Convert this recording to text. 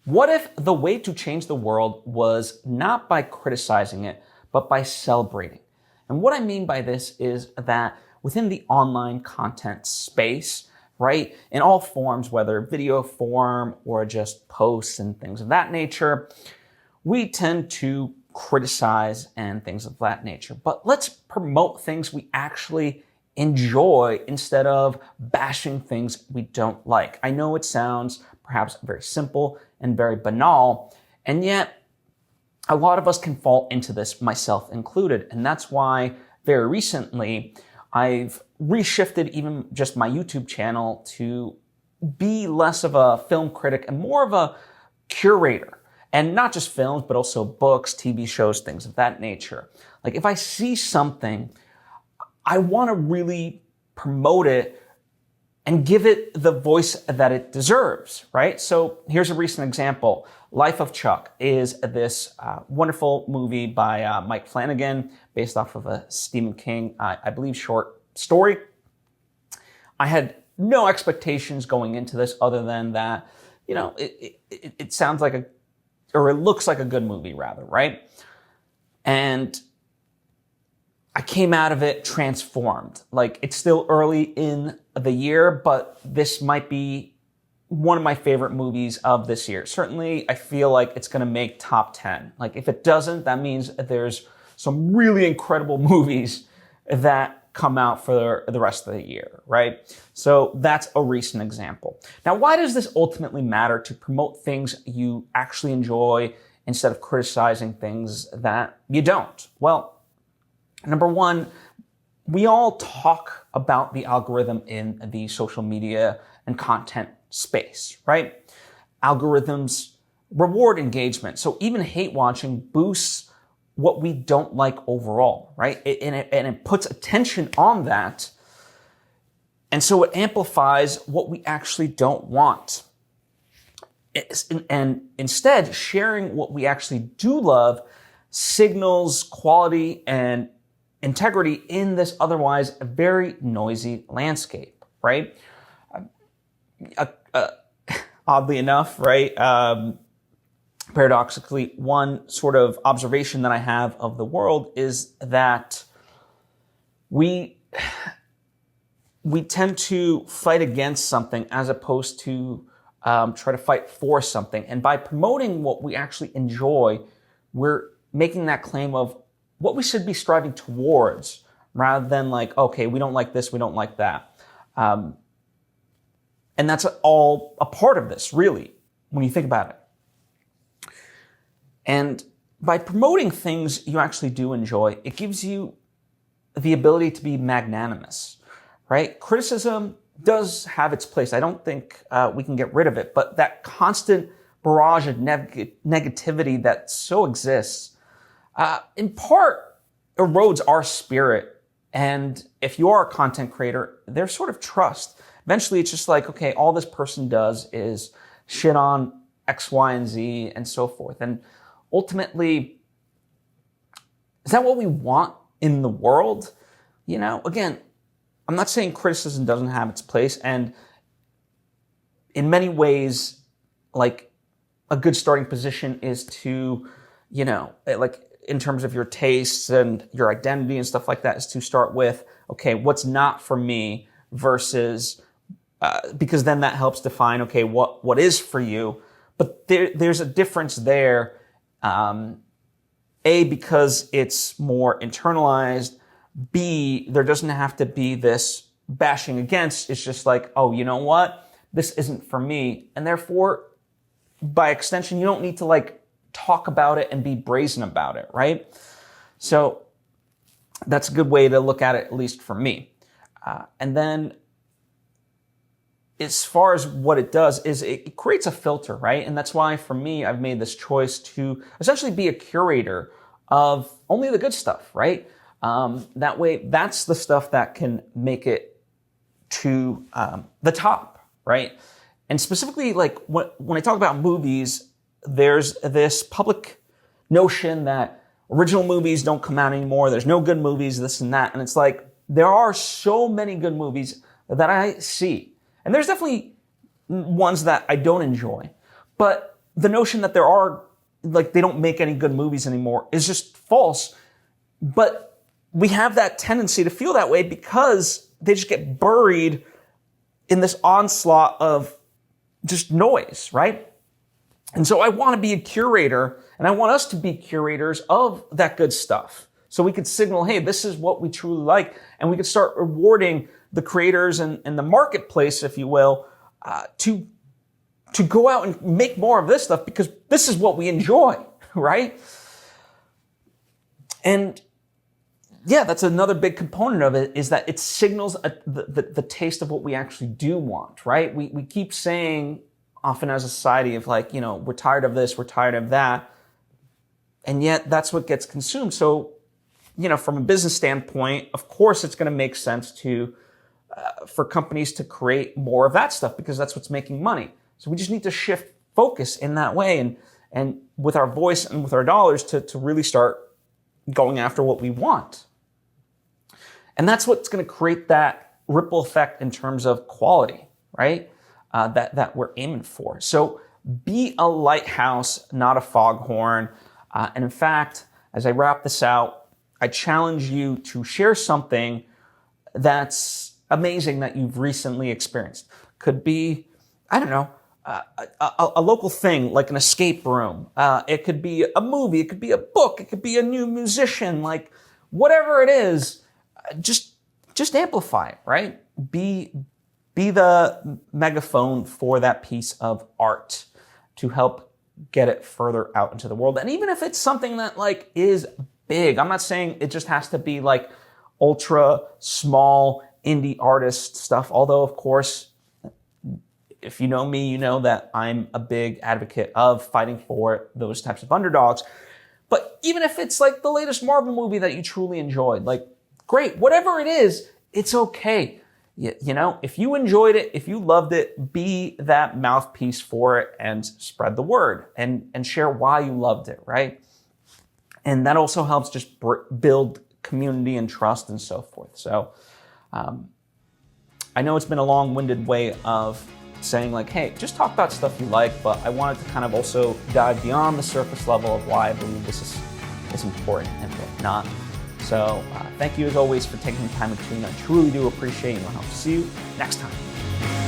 What if the way to change the world was not by criticizing it, but by celebrating? And what I mean by this is that within the online content space, right, in all forms, whether video form or just posts and things of that nature, we tend to criticize and things of that nature. But let's promote things we actually enjoy instead of bashing things we don't like. I know it sounds perhaps very simple and very banal, and yet a lot of us can fall into this, myself included. And that's why very recently I've reshifted even just my YouTube channel to be less of a film critic and more of a curator. And not just films, but also books, TV shows, things of that nature. Like if I see something, I want to really promote it and give it the voice that it deserves, right? So here's a recent example. Life of Chuck is this wonderful movie by Mike Flanagan, based off of a Stephen King, I believe, short story. I had no expectations going into this other than that, you know, it sounds like or it looks like a good movie rather, right? And I came out of it transformed. Like it's still early in the year, but this might be one of my favorite movies of this year. Certainly, I feel like it's going to make top 10. Like if it doesn't, that means there's some really incredible movies that come out for the rest of the year, right? So that's a recent example. Now, why does this ultimately matter to promote things you actually enjoy instead of criticizing things that you don't? Well, number one, we all talk about the algorithm in the social media and content space, right? Algorithms reward engagement. So even hate watching boosts what we don't like overall, right? And it puts attention on that. And so it amplifies what we actually don't want. And instead, sharing what we actually do love signals quality and integrity in this otherwise very noisy landscape, right? Oddly enough, right? Paradoxically, one sort of observation that I have of the world is that we tend to fight against something as opposed to try to fight for something. And by promoting what we actually enjoy, we're making that claim of what we should be striving towards rather than like, okay, we don't like this, we don't like that. And that's all a part of this, really, when you think about it. And by promoting things you actually do enjoy, it gives you the ability to be magnanimous, right? Criticism does have its place. I don't think we can get rid of it, but that constant barrage of negativity that so exists, in part erodes our spirit. And if you are a content creator, there's sort of trust. Eventually it's just like, okay, all this person does is shit on X, Y, and Z and so forth. And ultimately, is that what we want in the world? You know, again, I'm not saying criticism doesn't have its place. And in many ways, like a good starting position is to, you know, like in terms of your tastes and your identity and stuff like that, is to start with, okay, what's not for me versus, because then that helps define, okay, what is for you. But there's a difference there. A, because it's more internalized. B, there doesn't have to be this bashing against. It's just like, oh, you know what? This isn't for me. And therefore, by extension, you don't need to like talk about it and be brazen about it, right? So that's a good way to look at it, at least for me. And then as far as what it does is it creates a filter, right? And that's why for me, I've made this choice to essentially be a curator of only the good stuff, right? That way, that's the stuff that can make it to the top, right? And specifically, like when I talk about movies, there's this public notion that original movies don't come out anymore. There's no good movies, this and that. And it's like, there are so many good movies that I see. And there's definitely ones that I don't enjoy. But the notion that they don't make any good movies anymore is just false. But we have that tendency to feel that way because they just get buried in this onslaught of just noise, right? And so I want to be a curator, and I want us to be curators of that good stuff. So we could signal, hey, this is what we truly like, and we could start rewarding the creators and the marketplace, if you will, to go out and make more of this stuff because this is what we enjoy, right? And yeah, that's another big component of it, is that it signals the taste of what we actually do want, right? We keep saying often as a society of like, we're tired of this, we're tired of that. And yet that's what gets consumed. So, from a business standpoint, of course, it's going to make sense for companies to create more of that stuff because that's what's making money. So we just need to shift focus in that way and with our voice and with our dollars to really start going after what we want. And that's what's going to create that ripple effect in terms of quality, right? That we're aiming for. So be a lighthouse, not a foghorn. And in fact, as I wrap this out, I challenge you to share something that's amazing that you've recently experienced. Could be, I don't know, a local thing like an escape room. It could be a movie. It could be a book. It could be a new musician. Like whatever it is, just amplify it, right? Be the megaphone for that piece of art to help get it further out into the world. And even if it's something that like is big, I'm not saying it just has to be like ultra small indie artist stuff. Although of course, if you know me, you know that I'm a big advocate of fighting for those types of underdogs. But even if it's like the latest Marvel movie that you truly enjoyed, like great, whatever it is, it's okay. If you enjoyed it, if you loved it, be that mouthpiece for it and spread the word and share why you loved it, right? And that also helps just build community and trust and so forth. So I know it's been a long-winded way of saying like, hey, just talk about stuff you like, but I wanted to kind of also dive beyond the surface level of why I believe this is important and whatnot. So thank you as always for taking the time to tune in. I truly do appreciate it, and I'll see you next time.